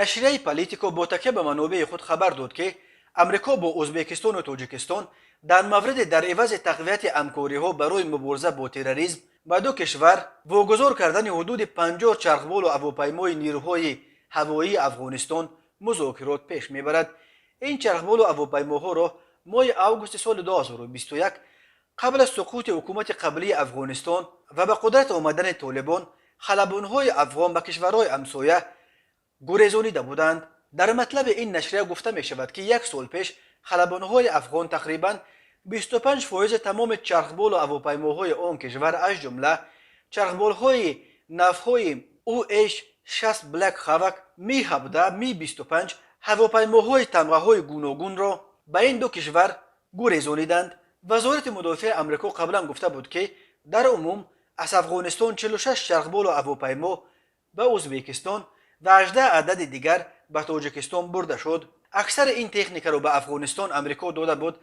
نشریه پالیتیکو با تکیه به منابع خود خبر داد که امریکا با ازبکستان و تاجیکستان در مورد در عوض تقویت همکاری‌ها برای مبارزه با تروریسم با دو کشور واگذار کردن حدود 50 چرخبال و هواپیمای نیروهای هوایی افغانستان مذاکرات پیش میبرد. این چرخبال و هواپیماها را ماه اوگوست سال 2021 قبل از سقوط حکومت قبلی افغانستان و به قدرت آمدن طالبان خلبانهای افغان به کشورهای همسایه گریزانیده بودند. در مطلب این نشریه گفته می شود که یک سال پیش خلبانهای افغان تقریباً 25% تمام چرخبال و هواپیماهای آن کشور از جمله چرخبالهای نوهای OH-60 بلک هاوک می 17 می 25 هواپیماهای تمغه‌های گوناگون را به این دو کشور گریزانیدند. وزارت مدافع امریکا قبلا گفته بود که در عموم از افغانستان 46 چرخبال و هواپیما به ازبکستان و 18 عدد دیگر به تاجیکستان برده شد. اکثر این تکنیک را به افغانستان امریکا داده بود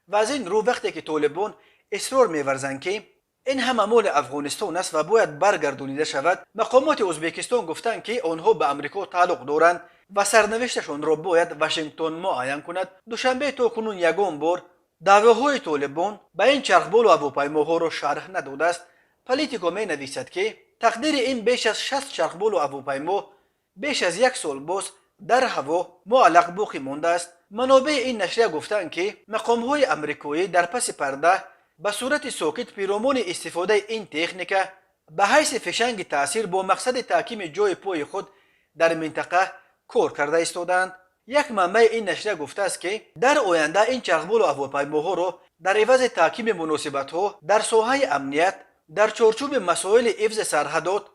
و از این رو وقتی که طالبان اصرار می‌ورزند که این همه مال افغانستان است و باید برگردانیده شود، مقامات ازبکستان گفتند که آنها به امریکا تعلق دارند و سرنوشتشان را باید واشنگتن معین کند. دوشنبه تاکنون یگان بار دعواهای طالبان به این چرخبال و هواپیماها را شرح نداده است. پالیتیکو می نویسد که تقدیر این بیش از 60 چرخبال و هواپیما بیش از یک سال باز در هوا معلق باقی مانده است. منابع این نشریه گفتند که مقامهای امریکایی در پس پرده به صورت ساکت پیرامون استفاده این تکنیک به حیث فشنگ تاثیر با مقصد تحکیم جای پای خود در منطقه کار کرده ایستادند. یک منبع این نشریه گفته است که در آینده این چرخبال و هواپیماها را در عوض تحکیم مناسبت‌ها در ساحه امنیت در چارچوب مسائل حفظ سرحدات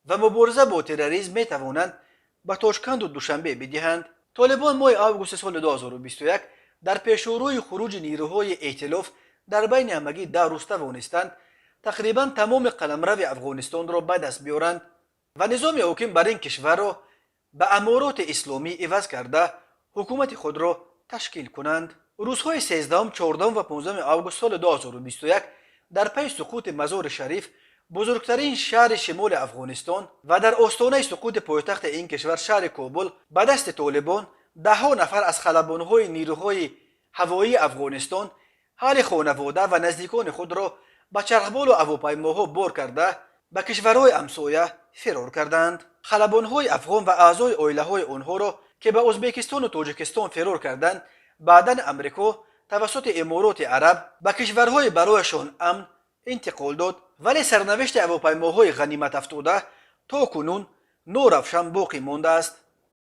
و مبارزه با تروریسم می توانند به تاشکند و دوشنبه بدهند. طالبان ماه اوگوست سال 2021 در پیشروی خروج نیروهای ائتلاف در بین همگی در روز توانستند تقریبا تمام قلمرو افغانستان را به دست بیارند و نظام حاکم بر این کشور را به امارات اسلامی عوض کرده حکومت خود را تشکیل کنند. روزهای 13، 14 و 15 اوگوست سال 2021 در پی سقوط مزار شریف بزرگترین شهر شمال افغانستان و در آستانه سقوط پایتخت این کشور شهر کابل به دست طالبان دهها نفر از خلبانهای نیروهای هوایی افغانستان حال خانواده و نزدیکان خود را به چرخبال و هواپیماها بار کرده به کشورهای همسایه فرار کردند. خلبانهای افغان و اعضای عائله‌های آنها را که به ازبکستان و تاجیکستان فرار کردند بعداً امریکا توسط امارات عرب به کشورهای برایشان امن انتقال داد، ولی سرنوشت هواپیماهای غنیمت افتاده تا کنون نورافشان باقی مانده است.